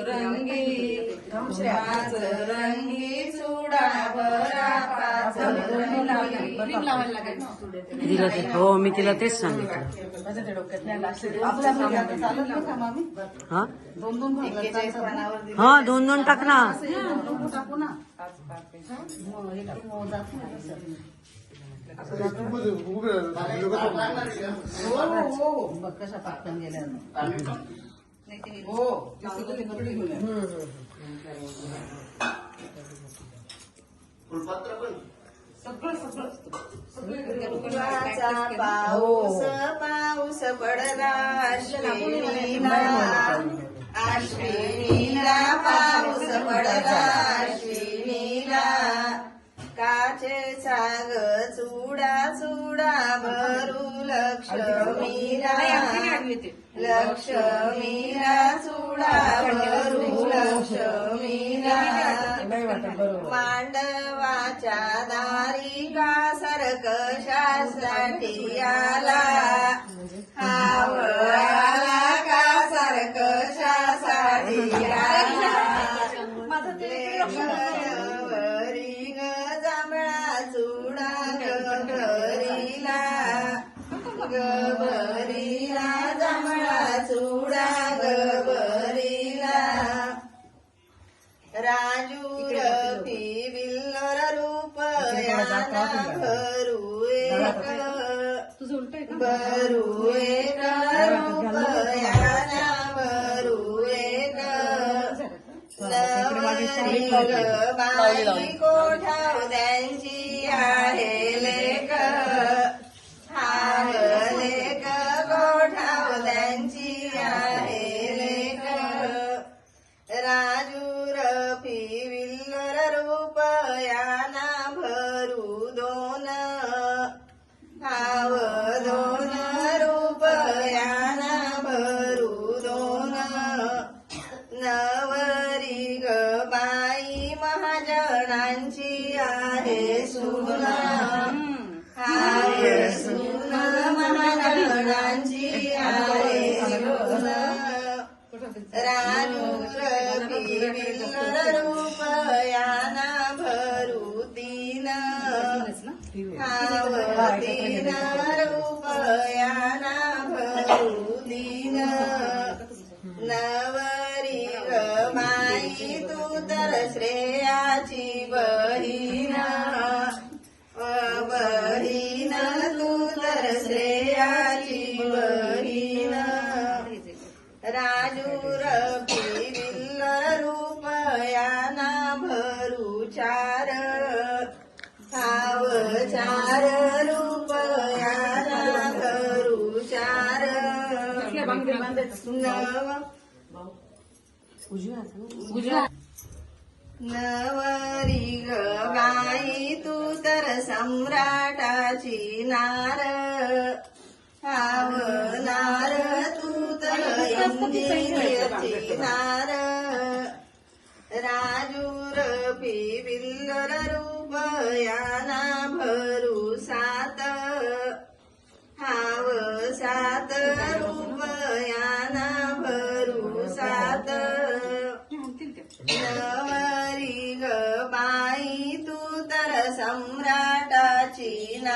रंगी पाच रंगी चुडा भरा पाच दिलं ते हो मी तिला तेच सांगितलं हा हा दोन दोन टाक ना कशा पाकन गेल्या पाऊस पाऊस पडला अश्विनीला पाऊस पडला अश्विनीला काचेचा ग चुडा चुडा भरू लक्ष्मीला लक्ष्मीला चुडा भरू लक्ष्मीला मांडवाच्या दारी का सरकशासाठी आला आला का सरकशासाठी आला गबरीला जांभळा चुडा गबरीला राजूर पिविल्लर रूप याना भरू एक भरू एक रूप याना भरू एक नवरी बाई कोठावद्यांची आहे लेक राजूर पिविल्लर रूप याना भरू दोन हाव दोन रूप याना भरू दोन नवरी ग बाई महाजनांची आहे सून आहे सून महाजनांची आहे सून राजूर पिविल्लर रूप याना भरू तीन हाव तीन रूप याना भरू तीन नवरी ग बाई तू तर श्रेयाची बहीण बहीण तू तर श्रेयाची बहीण राजूर पिविल्लर रूप याना भरू चार हाव चार रूप याना भरू चार नवरी ग बाई तू तर सम्राटाची नार हाव नार तू तर इंजिनियरची नार राजूर पिविल्लर रूप याना भरू